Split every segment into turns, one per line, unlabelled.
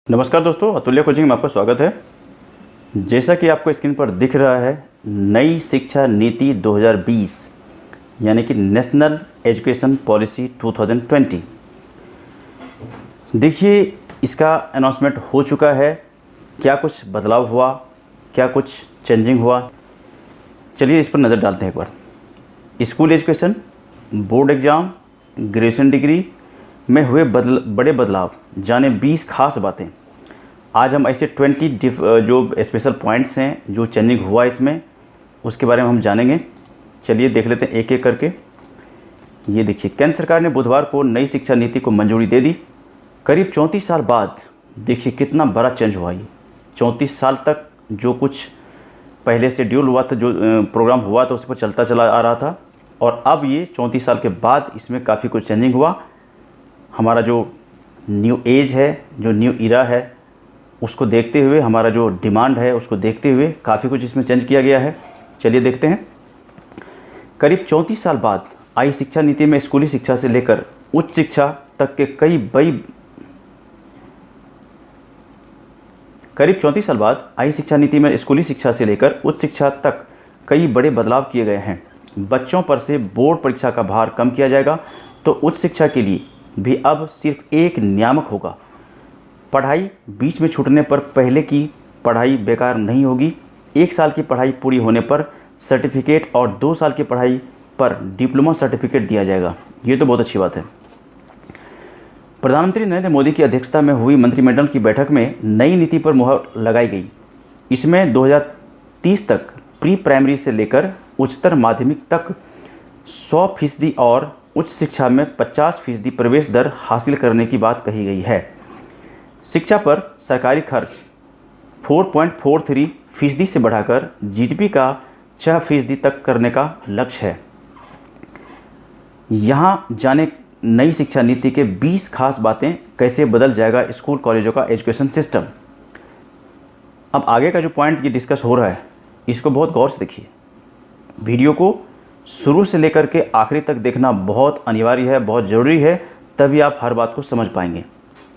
नमस्कार दोस्तों, अतुल्य कोचिंग में आपका स्वागत है। जैसा कि आपको स्क्रीन पर दिख रहा है, नई शिक्षा नीति 2020 यानी कि नेशनल एजुकेशन पॉलिसी 2020। देखिए, इसका अनाउंसमेंट हो चुका है। क्या कुछ बदलाव हुआ, क्या कुछ चेंजिंग हुआ, चलिए इस पर नज़र डालते हैं एक बार। School education, board exam, graduation degree में हुए बड़े बदलाव, जाने 20 खास बातें। आज हम ऐसे 20 जो स्पेशल पॉइंट्स हैं जो चेंजिंग हुआ इसमें, उसके बारे में हम जानेंगे। चलिए देख लेते हैं एक एक करके। ये देखिए, केंद्र सरकार ने बुधवार को नई शिक्षा नीति को मंजूरी दे दी। करीब 34 साल बाद देखिए कितना बड़ा चेंज हुआ। ये 34 साल तक जो कुछ पहले शेड्यूल हुआ था, जो प्रोग्राम हुआ था, उस पर चलता चला आ रहा था, और अब ये 34 साल के बाद इसमें काफ़ी कुछ चेंजिंग हुआ। हमारा जो न्यू एज है, जो न्यू इरा है, उसको देखते हुए, हमारा जो डिमांड है उसको देखते हुए काफ़ी कुछ इसमें चेंज किया गया है। चलिए देखते हैं। करीब 34 साल बाद आई शिक्षा नीति में स्कूली शिक्षा से लेकर उच्च शिक्षा तक के करीब 34 साल बाद आई शिक्षा नीति में स्कूली शिक्षा से लेकर उच्च शिक्षा तक कई बड़े बदलाव किए गए हैं। बच्चों पर से बोर्ड परीक्षा का भार कम किया जाएगा, तो उच्च शिक्षा के लिए भी अब सिर्फ एक नियामक होगा। पढ़ाई बीच में छूटने पर पहले की पढ़ाई बेकार नहीं होगी। 1 साल की पढ़ाई पूरी होने पर सर्टिफिकेट और 2 साल की पढ़ाई पर डिप्लोमा सर्टिफिकेट दिया जाएगा। ये तो बहुत अच्छी बात है। प्रधानमंत्री नरेंद्र मोदी की अध्यक्षता में हुई मंत्रिमंडल की बैठक में नई नीति पर मुहर लगाई गई। इसमें 2030 तक प्री प्राइमरी से लेकर उच्चतर माध्यमिक तक 100% और उच्च शिक्षा में 50% प्रवेश दर हासिल करने की बात कही गई है। शिक्षा पर सरकारी खर्च 4.43% से बढ़ाकर जीडीपी का 6% तक करने का लक्ष्य है। यहाँ जाने नई शिक्षा नीति के 20 खास बातें, कैसे बदल जाएगा स्कूल कॉलेजों का एजुकेशन सिस्टम। अब आगे का जो पॉइंट ये डिस्कस हो रहा है, इसको बहुत गौर से देखिए। वीडियो को शुरू से लेकर के आखिरी तक देखना बहुत अनिवार्य है, बहुत ज़रूरी है, तभी आप हर बात को समझ पाएंगे।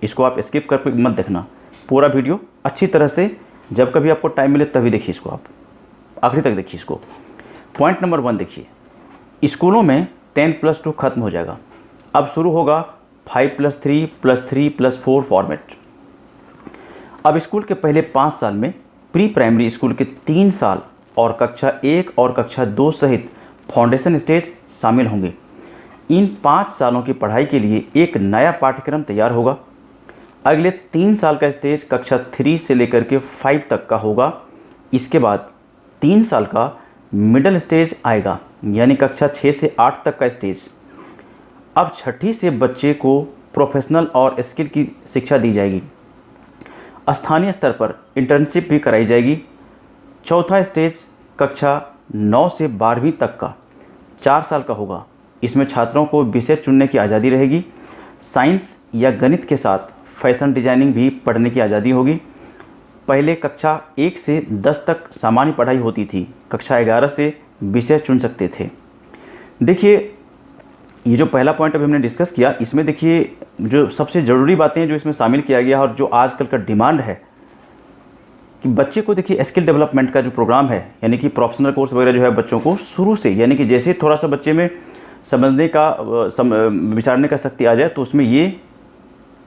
इसको आप स्किप करके मत देखना, पूरा वीडियो अच्छी तरह से जब कभी आपको टाइम मिले तभी देखिए इसको, आप आखिरी तक देखिए इसको। पॉइंट नंबर 1 देखिए, स्कूलों में 10+2 खत्म हो जाएगा। अब शुरू होगा 5+3+3+4 फॉर्मेट। अब स्कूल के पहले 5 साल में प्री प्राइमरी स्कूल के 3 साल और कक्षा 1 और कक्षा 2 सहित फाउंडेशन स्टेज शामिल होंगे। इन 5 सालों की पढ़ाई के लिए एक नया पाठ्यक्रम तैयार होगा। अगले 3 साल का स्टेज कक्षा 3 से लेकर के 5 तक का होगा। इसके बाद 3 साल का मिडिल स्टेज आएगा, यानी कक्षा 6 से 8 तक का स्टेज। अब छठी से बच्चे को प्रोफेशनल और स्किल की शिक्षा दी जाएगी। स्थानीय स्तर पर इंटर्नशिप भी कराई जाएगी। चौथा स्टेज कक्षा 9 से 12वीं तक का 4 साल का होगा। इसमें छात्रों को विषय चुनने की आज़ादी रहेगी। साइंस या गणित के साथ फैशन डिजाइनिंग भी पढ़ने की आज़ादी होगी। पहले कक्षा 1 से 10 तक सामान्य पढ़ाई होती थी, कक्षा 11 से विषय चुन सकते थे। देखिए, ये जो पहला पॉइंट अभी हमने डिस्कस किया, इसमें देखिए जो सबसे ज़रूरी बातें जो इसमें शामिल किया गया और जो आजकल का डिमांड है कि बच्चे को देखिए स्किल डेवलपमेंट का जो प्रोग्राम है, यानी कि प्रोफेशनल कोर्स वगैरह जो है, बच्चों को शुरू से, यानी कि जैसे थोड़ा सा बच्चे में समझने का विचारने का शक्ति आ जाए तो उसमें ये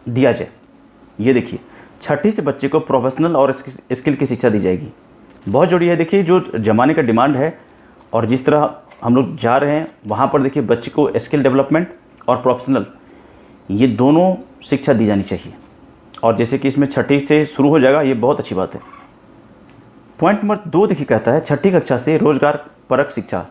दिया जाए। ये देखिए, छठी से बच्चे को प्रोफेशनल और स्किल की शिक्षा दी जाएगी। बहुत जरूरी है। देखिए, जो ज़माने का डिमांड है और जिस तरह हम लोग जा रहे हैं, वहाँ पर देखिए बच्चे को स्किल डेवलपमेंट और प्रोफेशनल, ये दोनों शिक्षा दी जानी चाहिए। और जैसे कि इसमें छठी से शुरू हो जाएगा, ये बहुत अच्छी बात है। पॉइंट नंबर 2 देखिए कहता है, छठी कक्षा से रोजगार परक शिक्षा,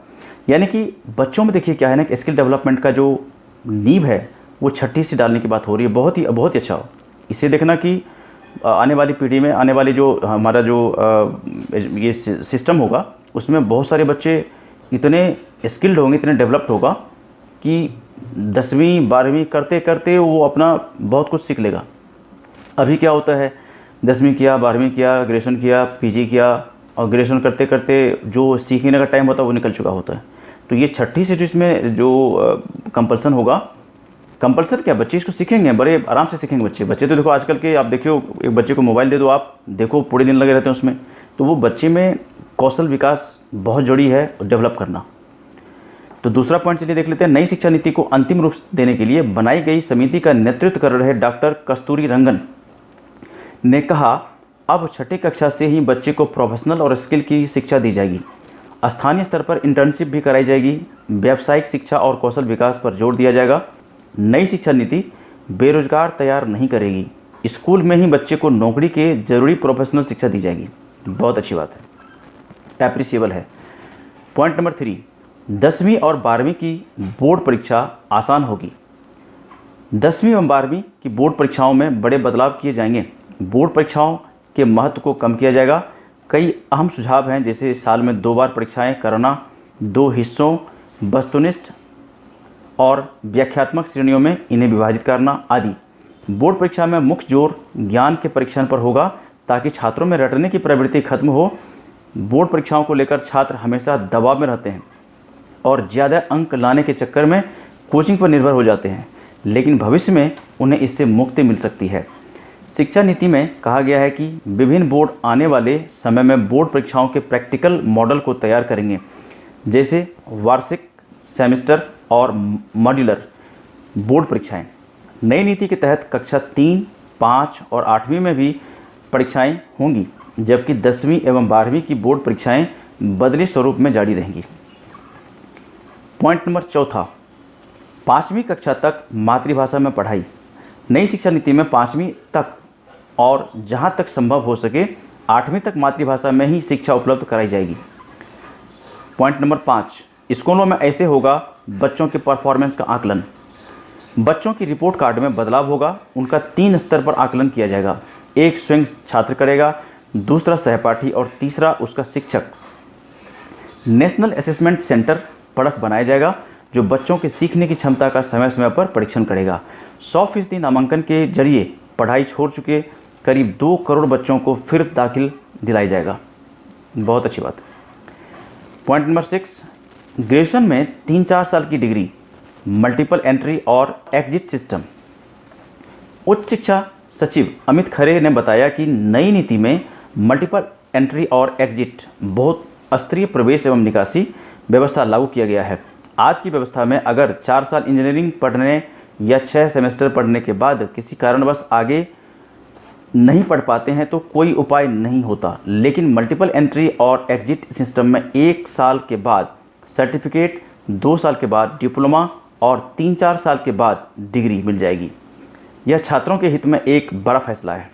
यानी कि बच्चों में देखिए क्या है ना कि स्किल डेवलपमेंट का जो नींव है वो छठी से डालने की बात हो रही है। बहुत ही अच्छा हो। इसे देखना कि आने वाली पीढ़ी में, आने वाली जो हमारा जो ये सिस्टम होगा, उसमें बहुत सारे बच्चे इतने स्किल्ड होंगे, इतने डेवलप्ड होगा कि 10वीं 12वीं करते करते वो अपना बहुत कुछ सीख लेगा। अभी क्या होता है, 10वीं किया, 12वीं किया, ग्रेजुएशन किया, पीजी किया, और ग्रेजुएशन करते करते जो सीखने का टाइम होता है वो निकल चुका होता है। तो ये छठी से जो इसमें जो कंपल्सन होगा कंपल्सरी क्या, बच्चे इसको सीखेंगे, बड़े आराम से सीखेंगे बच्चे तो देखो आजकल के, आप देखियो एक बच्चे को मोबाइल दे दो, आप देखो पूरे दिन लगे रहते हैं उसमें, तो वो बच्चे में कौशल विकास बहुत जरूरी है डेवलप करना। तो दूसरा पॉइंट चलिए देख लेते हैं। नई शिक्षा नीति को अंतिम रूप देने के लिए बनाई गई समिति का नेतृत्व कर रहे डॉक्टर कस्तूरी रंगन ने कहा, अब छठी कक्षा से ही बच्चे को प्रोफेशनल और स्किल की शिक्षा दी जाएगी। स्थानीय स्तर पर इंटर्नशिप भी कराई जाएगी। व्यावसायिक शिक्षा और कौशल विकास पर जोर दिया जाएगा। नई शिक्षा नीति बेरोजगार तैयार नहीं करेगी, स्कूल में ही बच्चे को नौकरी के जरूरी प्रोफेशनल शिक्षा दी जाएगी। बहुत अच्छी बात है, एप्रिशिएबल है। पॉइंट नंबर 3, 10वीं और 12वीं की बोर्ड परीक्षा आसान होगी। 10वीं और 12वीं की बोर्ड परीक्षाओं में बड़े बदलाव किए जाएंगे। बोर्ड परीक्षाओं के महत्व को कम किया जाएगा। कई अहम सुझाव हैं, जैसे साल में 2 बार परीक्षाएं करना, 2 हिस्सों वस्तुनिष्ठ और व्याख्यात्मक श्रेणियों में इन्हें विभाजित करना आदि। बोर्ड परीक्षा में मुख्य जोर ज्ञान के परीक्षण पर होगा ताकि छात्रों में रटने की प्रवृत्ति खत्म हो। बोर्ड परीक्षाओं को लेकर छात्र हमेशा दबाव में रहते हैं और ज़्यादा अंक लाने के चक्कर में कोचिंग पर निर्भर हो जाते हैं, लेकिन भविष्य में उन्हें इससे मुक्ति मिल सकती है। शिक्षा नीति में कहा गया है कि विभिन्न बोर्ड आने वाले समय में बोर्ड परीक्षाओं के प्रैक्टिकल मॉडल को तैयार करेंगे, जैसे वार्षिक, सेमेस्टर और मॉड्यूलर बोर्ड परीक्षाएं। नई नीति के तहत कक्षा 3, 5 और 8वीं में भी परीक्षाएं होंगी, जबकि 10वीं एवं 12वीं की बोर्ड परीक्षाएं बदले स्वरूप में जारी रहेंगी। पॉइंट नंबर 4, 5वीं कक्षा तक मातृभाषा में पढ़ाई। नई शिक्षा नीति में 5वीं तक और जहां तक संभव हो सके 8वीं तक मातृभाषा में ही शिक्षा उपलब्ध कराई जाएगी। पॉइंट नंबर 5, स्कूलों में ऐसे होगा बच्चों के परफॉर्मेंस का आकलन। बच्चों की रिपोर्ट कार्ड में बदलाव होगा। उनका 3 स्तर पर आकलन किया जाएगा। एक स्वयं छात्र करेगा, दूसरा सहपाठी और तीसरा उसका शिक्षक। नेशनल असेसमेंट सेंटर पड़क बनाया जाएगा जो बच्चों के सीखने की क्षमता का समय समय पर परीक्षण करेगा। 100% नामांकन के जरिए पढ़ाई छोड़ चुके करीब 2 करोड़ बच्चों को फिर दाखिल दिलाई जाएगा। बहुत अच्छी बात है। पॉइंट नंबर 6, ग्रेजुएशन में 3-4 साल की डिग्री, मल्टीपल एंट्री और एग्जिट सिस्टम। उच्च शिक्षा सचिव अमित खरे ने बताया कि नई नीति में मल्टीपल एंट्री और एग्जिट बहुत स्तरीय प्रवेश एवं निकासी व्यवस्था लागू किया गया है। आज की व्यवस्था में अगर 4 साल इंजीनियरिंग पढ़ने या 6 सेमेस्टर पढ़ने के बाद किसी कारणवश आगे नहीं पढ़ पाते हैं तो कोई उपाय नहीं होता, लेकिन मल्टीपल एंट्री और एग्जिट सिस्टम में 1 साल के बाद सर्टिफिकेट, 2 साल के बाद डिप्लोमा और 3-4 साल के बाद डिग्री मिल जाएगी। यह छात्रों के हित में एक बड़ा फैसला है।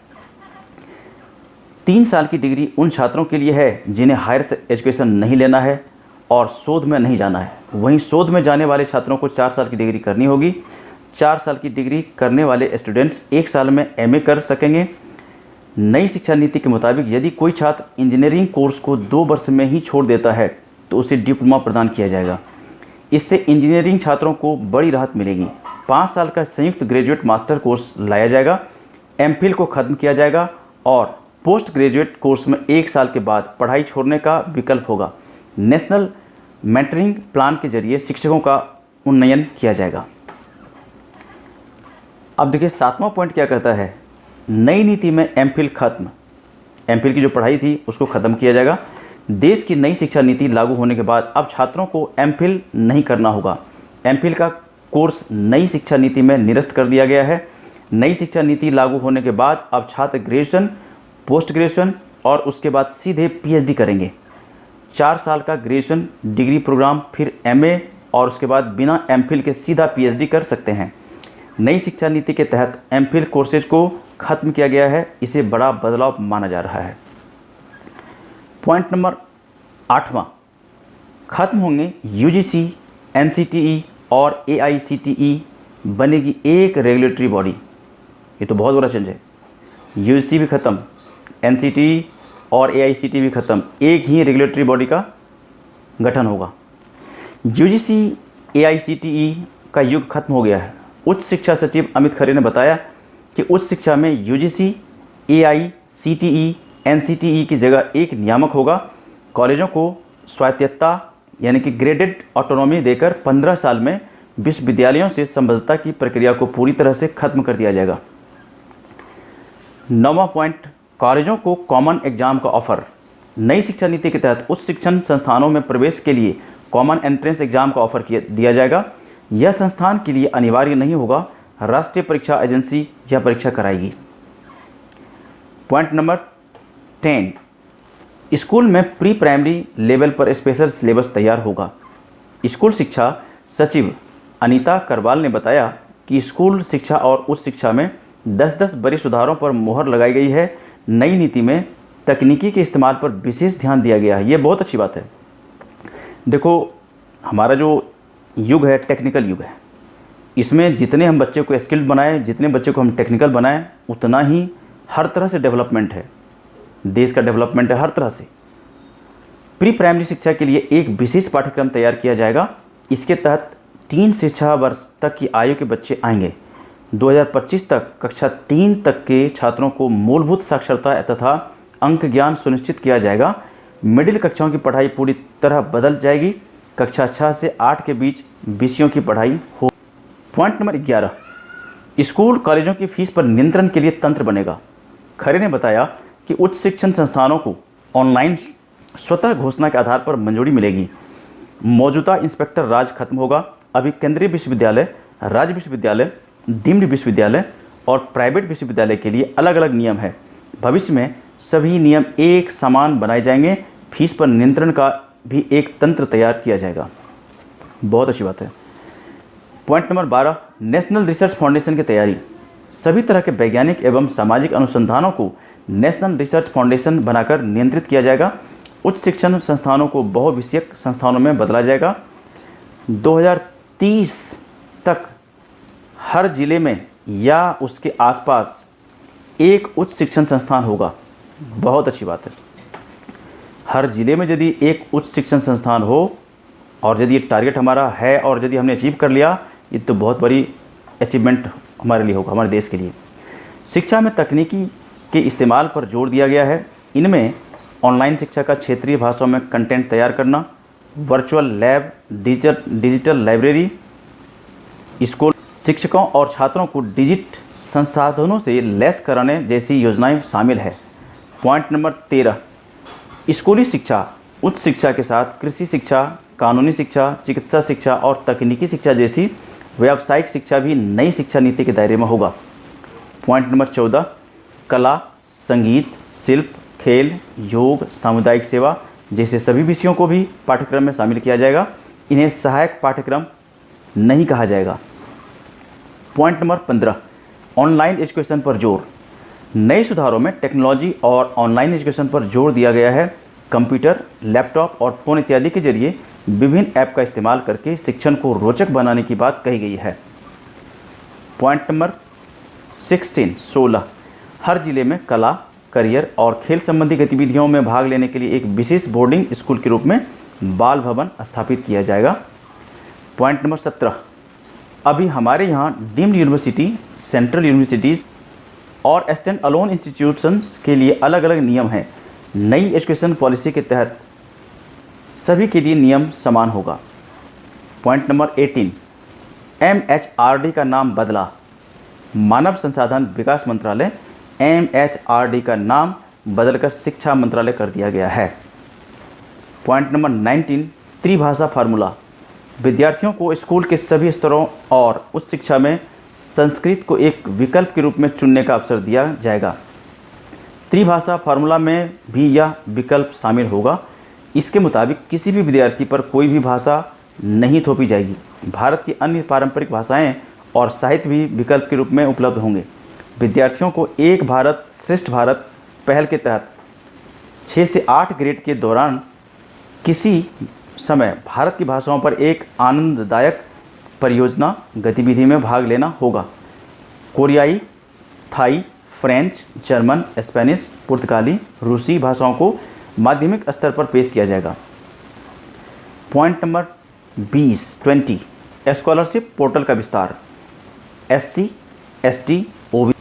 3 साल की डिग्री उन छात्रों के लिए है जिन्हें हायर एजुकेशन नहीं लेना है और शोध में नहीं जाना है। वहीं शोध में जाने वाले छात्रों को 4 साल की डिग्री करनी होगी। 4 साल की डिग्री करने वाले स्टूडेंट्स 1 साल में एमए कर सकेंगे। नई शिक्षा नीति के मुताबिक यदि कोई छात्र इंजीनियरिंग कोर्स को 2 वर्ष में ही छोड़ देता है तो उसे डिप्लोमा प्रदान किया जाएगा। इससे इंजीनियरिंग छात्रों को बड़ी राहत मिलेगी। 5 साल का संयुक्त ग्रेजुएट मास्टर कोर्स लाया जाएगा। एमफिल को खत्म किया जाएगा और पोस्ट ग्रेजुएट कोर्स में 1 साल के बाद पढ़ाई छोड़ने का विकल्प होगा। नेशनल मेंटरिंग प्लान के जरिए शिक्षकों का उन्नयन किया जाएगा। अब देखिए 7वां पॉइंट क्या कहता है। नई नीति में एमफिल खत्म, एमफिल की जो पढ़ाई थी उसको ख़त्म किया जाएगा। देश की नई शिक्षा नीति लागू होने के बाद अब छात्रों को एमफिल नहीं करना होगा। एमफिल का कोर्स नई शिक्षा नीति में निरस्त कर दिया गया है। नई शिक्षा नीति लागू होने के बाद अब छात्र ग्रेजुएशन, पोस्ट ग्रेजुएशन और उसके बाद सीधे पीएचडी करेंगे। 4 साल का ग्रेजुएशन डिग्री प्रोग्राम, फिर एमए और उसके बाद बिना एमफिल के सीधा पीएचडी कर सकते हैं। नई शिक्षा नीति के तहत एमफिल कोर्सेज को खत्म किया गया है। इसे बड़ा बदलाव माना जा रहा है। पॉइंट नंबर 8वां, खत्म होंगे यूजीसी, एनसीटीई और एआईसीटीई, बनेगी एक रेगुलेटरी बॉडी। ये तो बहुत बड़ा चेंज है। यूजीसी भी खत्म, एनसीटीई और एआईसीटीई भी खत्म, एक ही रेगुलेटरी बॉडी का गठन होगा। यूजीसी, एआईसीटीई का युग खत्म हो गया है। उच्च शिक्षा सचिव अमित खरे ने बताया कि उच्च शिक्षा में यूजीसी, एआईसीटीई, एनसीटीई की जगह एक नियामक होगा। कॉलेजों को स्वायत्तता यानी कि ग्रेडेड ऑटोनॉमी देकर 15 साल में विश्वविद्यालयों से संबद्धता की प्रक्रिया को पूरी तरह से खत्म कर दिया जाएगा। 9वां पॉइंट, कॉलेजों को कॉमन एग्जाम का ऑफर। नई शिक्षा नीति के तहत उच्च शिक्षण संस्थानों में प्रवेश के लिए कॉमन एंट्रेंस एग्जाम का ऑफर दिया जाएगा। यह संस्थान के लिए अनिवार्य नहीं होगा, राष्ट्रीय परीक्षा एजेंसी यह परीक्षा कराएगी। पॉइंट नंबर 10, स्कूल में प्री प्राइमरी लेवल पर स्पेशल सिलेबस तैयार होगा। स्कूल शिक्षा सचिव अनीता करवाल ने बताया कि स्कूल शिक्षा और उच्च शिक्षा में 10-10 बड़े सुधारों पर मुहर लगाई गई है। नई नीति में तकनीकी के इस्तेमाल पर विशेष ध्यान दिया गया है। ये बहुत अच्छी बात है। देखो, हमारा जो युग है टेक्निकल युग है। इसमें जितने हम बच्चे को स्किल्ड बनाएं, जितने बच्चे को हम टेक्निकल बनाएं, उतना ही हर तरह से डेवलपमेंट है, देश का डेवलपमेंट है हर तरह से। प्री प्राइमरी शिक्षा के लिए एक विशेष पाठ्यक्रम तैयार किया जाएगा। इसके तहत 3 से 6 वर्ष तक की आयु के बच्चे आएंगे। 2025 तक कक्षा 3 तक के छात्रों को मूलभूत साक्षरता तथा अंक ज्ञान सुनिश्चित किया जाएगा। मिडिल कक्षाओं की पढ़ाई पूरी तरह बदल जाएगी। कक्षा 6 से 8 के बीच विषयों की पढ़ाई हो। पॉइंट नंबर 11, स्कूल कॉलेजों की फीस पर नियंत्रण के लिए तंत्र बनेगा। खरे ने बताया कि उच्च शिक्षण संस्थानों को ऑनलाइन स्वतः घोषणा के आधार पर मंजूरी मिलेगी। मौजूदा इंस्पेक्टर राज खत्म होगा। अभी केंद्रीय विश्वविद्यालय, राज्य विश्वविद्यालय, डीम्ड विश्वविद्यालय और प्राइवेट विश्वविद्यालय के लिए अलग अलग नियम है। भविष्य में सभी नियम एक समान बनाए जाएंगे। फीस पर नियंत्रण का भी एक तंत्र तैयार किया जाएगा। बहुत अच्छी बात है। Point number 12, national research foundation की तैयारी। सभी तरह के वैज्ञानिक एवं सामाजिक अनुसंधानों को नेशनल रिसर्च फाउंडेशन बनाकर नियंत्रित किया जाएगा। उच्च शिक्षण संस्थानों को बहुविषयक संस्थानों में बदला जाएगा। 2030 तक हर जिले में या उसके आसपास एक उच्च शिक्षण संस्थान होगा। बहुत अच्छी बात है। हर जिले में यदि एक उच्च शिक्षण संस्थान हो और यदि ये टारगेट हमारा है और यदि हमने अचीव कर लिया, ये तो बहुत बड़ी अचीवमेंट हमारे लिए होगा, हमारे देश के लिए। शिक्षा में तकनीकी के इस्तेमाल पर जोर दिया गया है। इनमें ऑनलाइन शिक्षा का क्षेत्रीय भाषाओं में कंटेंट तैयार करना, virtual lab, digital library, school शिक्षकों और छात्रों को डिजिटल संसाधनों से लैस कराने जैसी योजनाएं शामिल है। पॉइंट नंबर 13, स्कूली शिक्षा उच्च शिक्षा के साथ कृषि शिक्षा, कानूनी शिक्षा, चिकित्सा शिक्षा और तकनीकी शिक्षा जैसी व्यावसायिक शिक्षा भी नई शिक्षा नीति के दायरे में होगा। पॉइंट नंबर 14, कला, संगीत, शिल्प, खेल, योग, सामुदायिक सेवा जैसे सभी विषयों को भी पाठ्यक्रम में शामिल किया जाएगा। इन्हें सहायक पाठ्यक्रम नहीं कहा जाएगा। पॉइंट नंबर 15, ऑनलाइन एजुकेशन पर जोर। नए सुधारों में टेक्नोलॉजी और ऑनलाइन एजुकेशन पर जोर दिया गया है। कंप्यूटर, लैपटॉप और फ़ोन इत्यादि के जरिए विभिन्न ऐप का इस्तेमाल करके शिक्षण को रोचक बनाने की बात कही गई है। पॉइंट नंबर 16 हर जिले में कला, करियर और खेल संबंधी गतिविधियों में भाग लेने के लिए एक विशेष बोर्डिंग स्कूल के रूप में बाल भवन स्थापित किया जाएगा। पॉइंट नंबर 17, अभी हमारे यहाँ डीम्ड यूनिवर्सिटी, सेंट्रल यूनिवर्सिटीज़ और स्टैंड अलोन इंस्टीट्यूशंस के लिए अलग अलग नियम हैं। नई एजुकेशन पॉलिसी के तहत सभी के लिए नियम समान होगा। पॉइंट नंबर 18, MHRD का नाम बदला। मानव संसाधन विकास मंत्रालय MHRD का नाम बदलकर शिक्षा मंत्रालय कर दिया गया है। पॉइंट नंबर 19, त्रिभाषा फार्मूला। विद्यार्थियों को स्कूल के सभी स्तरों और उच्च शिक्षा में संस्कृत को एक विकल्प के रूप में चुनने का अवसर दिया जाएगा। त्रिभाषा फार्मूला में भी यह विकल्प शामिल होगा। इसके मुताबिक किसी भी विद्यार्थी पर कोई भी भाषा नहीं थोपी जाएगी। भारत की अन्य पारंपरिक भाषाएं और साहित्य भी विकल्प के रूप में उपलब्ध होंगे। विद्यार्थियों को एक भारत श्रेष्ठ भारत पहल के तहत 6 से 8 ग्रेड के दौरान किसी समय भारत की भाषाओं पर एक आनंददायक परियोजना गतिविधि में भाग लेना होगा। कोरियाई, थाई, फ्रेंच, जर्मन, स्पेनिश, पुर्तगाली, रूसी भाषाओं को माध्यमिक स्तर पर पेश किया जाएगा। पॉइंट नंबर 20 स्कॉलरशिप पोर्टल का विस्तार। SC, ST, OBC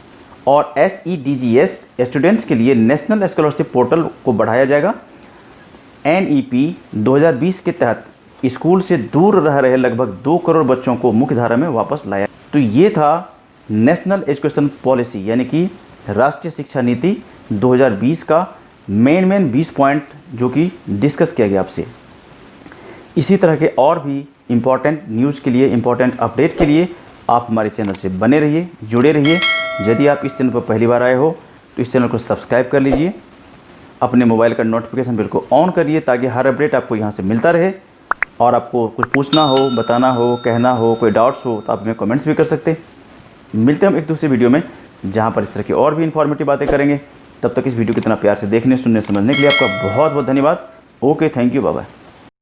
और SEDGS स्टूडेंट्स के लिए नेशनल स्कॉलरशिप पोर्टल को बढ़ाया जाएगा। NEP 2020 के तहत स्कूल से दूर रह रहे लगभग 2 करोड़ बच्चों को मुख्य धारा में वापस लाया। तो ये था नेशनल एजुकेशन पॉलिसी यानी कि राष्ट्रीय शिक्षा नीति 2020 का मेन 20 पॉइंट जो कि डिस्कस किया गया आपसे। इसी तरह के और भी इम्पॉर्टेंट न्यूज़ के लिए, इम्पॉर्टेंट अपडेट के लिए आप हमारे चैनल से बने रहिए, जुड़े रहिए। यदि आप इस चैनल पर पहली बार आए हो तो इस चैनल को सब्सक्राइब कर लीजिए, अपने मोबाइल का नोटिफिकेशन बिल को ऑन करिए ताकि हर अपडेट आपको यहाँ से मिलता रहे। और आपको कुछ पूछना हो, बताना हो, कहना हो, कोई डाउट्स हो तो आप हमें कमेंट्स भी कर सकते हैं। मिलते हैं हम एक दूसरे वीडियो में जहाँ पर इस तरह की और भी इन्फॉर्मेटिव बातें करेंगे। तब तक इस वीडियो को इतना प्यार से देखने, सुनने, समझने के लिए आपका बहुत बहुत धन्यवाद। Okay, thank you, bye bye.